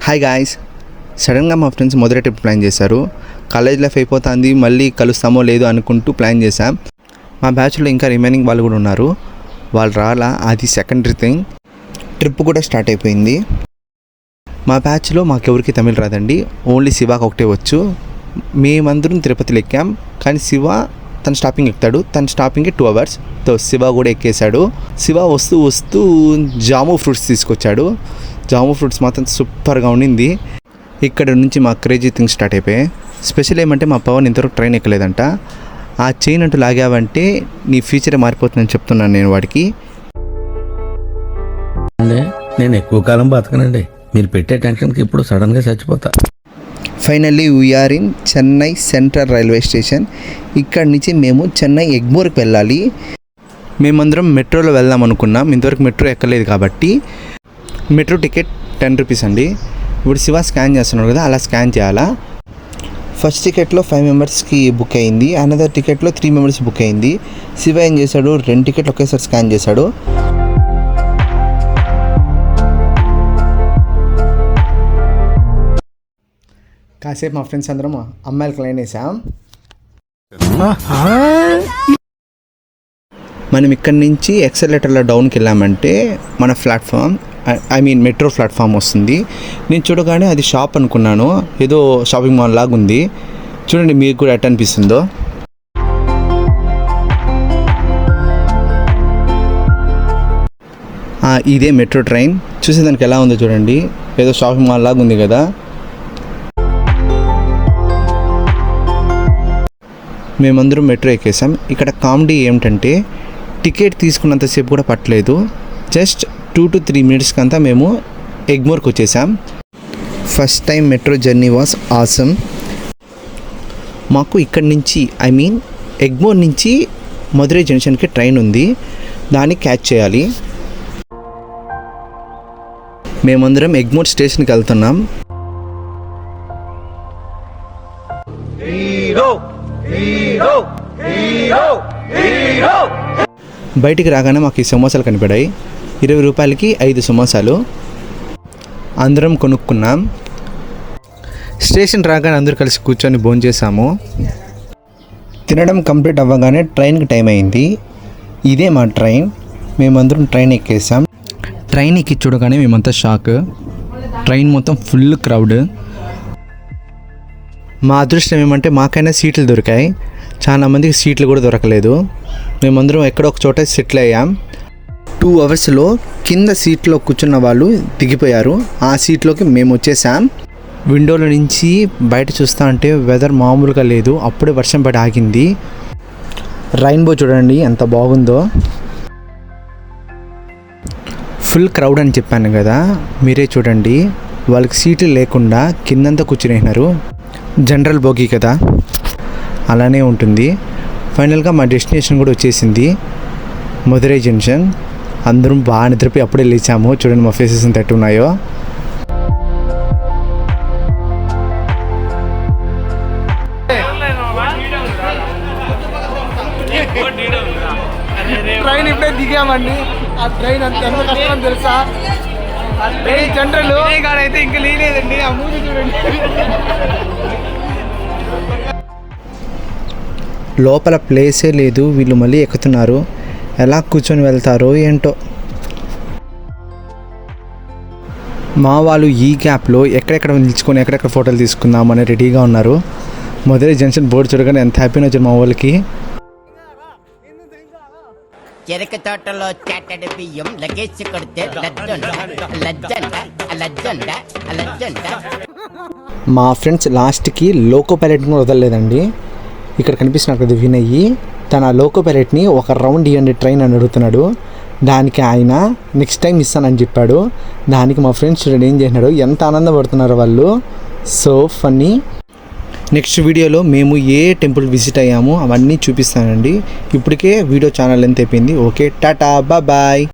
Hi guys, సడన్గా మా friends మొదటి ట్రిప్ ప్లాన్ చేశారు. కాలేజ్ లైఫ్ అయిపోతుంది, మళ్ళీ కలుస్తామో లేదో అనుకుంటూ ప్లాన్ చేశాం. మా బ్యాచ్లో ఇంకా రిమైనింగ్ వాళ్ళు కూడా ఉన్నారు. వాళ్ళు రాలా, అది సెకండరీ థింగ్. ట్రిప్ కూడా స్టార్ట్ అయిపోయింది. మా బ్యాచ్లో మాకెవరికి తమిళ్ రాదండి, ఓన్లీ శివాకి ఒకటే వచ్చు. మేమందరం తిరుపతిలో ఎక్కాం, కానీ శివ తన స్టాపింగ్ ఎక్కుతాడు. తన స్టాపింగ్కి 2 hours. శివ కూడా ఎక్కేశాడు. శివ వస్తూ వస్తూ జాము ఫ్రూట్స్ తీసుకొచ్చాడు. జాము ఫ్రూట్స్ మాత్రం సూపర్గా ఉండింది. ఇక్కడ నుంచి మా క్రేజీ థింగ్స్ స్టార్ట్ అయిపోయాయి. స్పెషల్ ఏమంటే మా పవన్ ఇంతవరకు ట్రైన్ ఎక్కలేదంట. ఆ చైన్ అంటూ లాగావంటే నీ ఫ్యూచరే మారిపోతుందని చెప్తున్నాను నేను వాడికి. నేను ఎక్కువ కాలం బతకనండి, మీరు పెట్టే టెన్షన్కి ఇప్పుడు సడన్గా చచ్చిపోతా. Finally we are in Chennai central railway station. ఇక్కడి నుంచి మేము చెన్నై ఎగ్మోర్కి వెళ్ళాలి. మేమందరం మెట్రోలో వెళ్దాం అనుకున్నాం, ఇంతవరకు మెట్రో ఎక్కలేదు కాబట్టి. మెట్రో టికెట్ 10 rupees అండి. ఇప్పుడు శివ స్కాన్ చేస్తున్నాడు కదా, అలా స్కాన్ చేయాలా. ఫస్ట్ టికెట్లో 5 members బుక్ అయింది, అనదర్ టికెట్లో 3 members బుక్ అయింది. శివ ఏం చేశాడు, 2 టికెట్లు ఒకేసారి స్కాన్ చేశాడు. కాసేపు మా ఫ్రెండ్స్ అందరం అమ్మాయిలకు లైన్ వేసాం. మనం ఇక్కడి నుంచి ఎక్సలేటర్లో డౌన్కి వెళ్ళామంటే మన ప్లాట్ఫామ్, మెట్రో ప్లాట్ఫామ్ వస్తుంది. నేను చూడగానే అది షాప్ అనుకున్నాను, ఏదో షాపింగ్ మాల్ లాగా ఉంది. చూడండి మీకు కూడా ఎట్ అనిపిస్తుందో. ఇదే మెట్రో ట్రైన్, చూసేదానికి ఎలా ఉందో చూడండి, ఏదో షాపింగ్ మాల్ లాగా ఉంది కదా. మేమందరం మెట్రో ఎక్కేసాం. ఇక్కడ కామెడీ ఏమిటంటే టికెట్ తీసుకున్నంతసేపు కూడా పట్టలేదు, జస్ట్ 2 to 3 minutes అంతా మేము ఎగ్మోర్కి వచ్చేసాం. First time metro journey was awesome. మాకు ఇక్కడి నుంచి ఎగ్మోర్ నుంచి మధురై జంక్షన్కి ట్రైన్ ఉంది, దాన్ని క్యాచ్ చేయాలి. మేమందరం ఎగ్మోర్ స్టేషన్కి వెళ్తున్నాం. బయటికి రాగానే మాకు ఈ సమోసాలు కనిపడాయి. 20 రూపాయలకి 5 సమోసాలు అందరం కొనుక్కున్నాం. స్టేషన్ రాగానే అందరూ కలిసి కూర్చొని భోంచేసాము. తినడం కంప్లీట్ అవ్వగానే ట్రైన్కి టైం అయింది. ఇదే మా ట్రైన్. మేమందరం ట్రైన్ ఎక్కేసాం. ట్రైన్ ఎక్కి చూడగానే మేమంతా షాక్. ట్రైన్ మొత్తం ఫుల్ క్రౌడ్. మా అదృష్టం ఏమంటే మాకైనా సీట్లు దొరికాయి, చాలా మందికి సీట్లు కూడా దొరకలేదు. మేమందరం ఎక్కడో ఒక చోట సెటిల్ అయ్యాం. 2 hours కింద సీట్లో కూర్చున్న వాళ్ళు దిగిపోయారు, ఆ సీట్లోకి మేము వచ్చేసాం. విండోలో నుంచి బయట చూస్తా అంటే వెదర్ మామూలుగా లేదు, అప్పుడే వర్షం పడి ఆగింది. రైన్బో చూడండి ఎంత బాగుందో. ఫుల్ క్రౌడ్ అని చెప్పాను కదా, మీరే చూడండి, వాళ్ళకి సీట్లు లేకుండా కిందంతా కూర్చునేసినారు. జనరల్ బోగి కదా, అలానే ఉంటుంది. ఫైనల్గా మా డెస్టినేషన్ కూడా వచ్చేసింది, మధురై జంక్షన్. అందరం బాగా నిద్రపోయి అప్పుడే లేచాము. చూడండి మా ఫేసెస్ ఎంత ఉన్నాయో. ట్రైన్ ఇప్పుడే దిగామండి. ఆ ట్రైన్ అంత ఎంత కష్టం తెలుసా, ఆ ట్రైన్ జనరల్ అయితే ఇంకా లేదండి. ఆ మూవీ చూడండి. లోపల ప్లేసే లేదు, వీళ్ళు మళ్ళీ ఎక్కుతున్నారు. ఎలా కూర్చొని వెళ్తారో ఏంటో. మా వాళ్ళు ఈ గ్యాప్లో ఎక్కడెక్కడ నిల్చుకొని ఎక్కడెక్కడ ఫోటోలు తీసుకుందామని రెడీగా ఉన్నారు. మధురై జంక్షన్ బోర్డు చూడగానే ఎంత హ్యాపీగా వచ్చారు మా వాళ్ళకి. చెరుకు తోటలో చాటడి బియ్యం లగేజ్ కొడితే లజ్జంట. మా ఫ్రెండ్స్ లాస్ట్కి లోకో పైలట్ని వదలలేదండి. ఇక్కడ కనిపిస్తున్నారు కదా వినయ్, తన లోకో పైలట్ని ఒక రౌండ్ ఇవ్వండి ట్రైన్ అని అడుగుతున్నాడు. దానికి ఆయన నెక్స్ట్ టైం ఇస్తానని చెప్పాడు. దానికి మా ఫ్రెండ్స్ చూడండి ఏం చేసినాడు, ఎంత ఆనందపడుతున్నారు వాళ్ళు. So funny. నెక్స్ట్ వీడియోలో మేము ఏ టెంపుల్ విజిట్ అయ్యామో అవన్నీ చూపిస్తానండి. ఇప్పటికే వీడియో ఛానల్ ఎంత అయిపోయింది. Okay, tata, bye.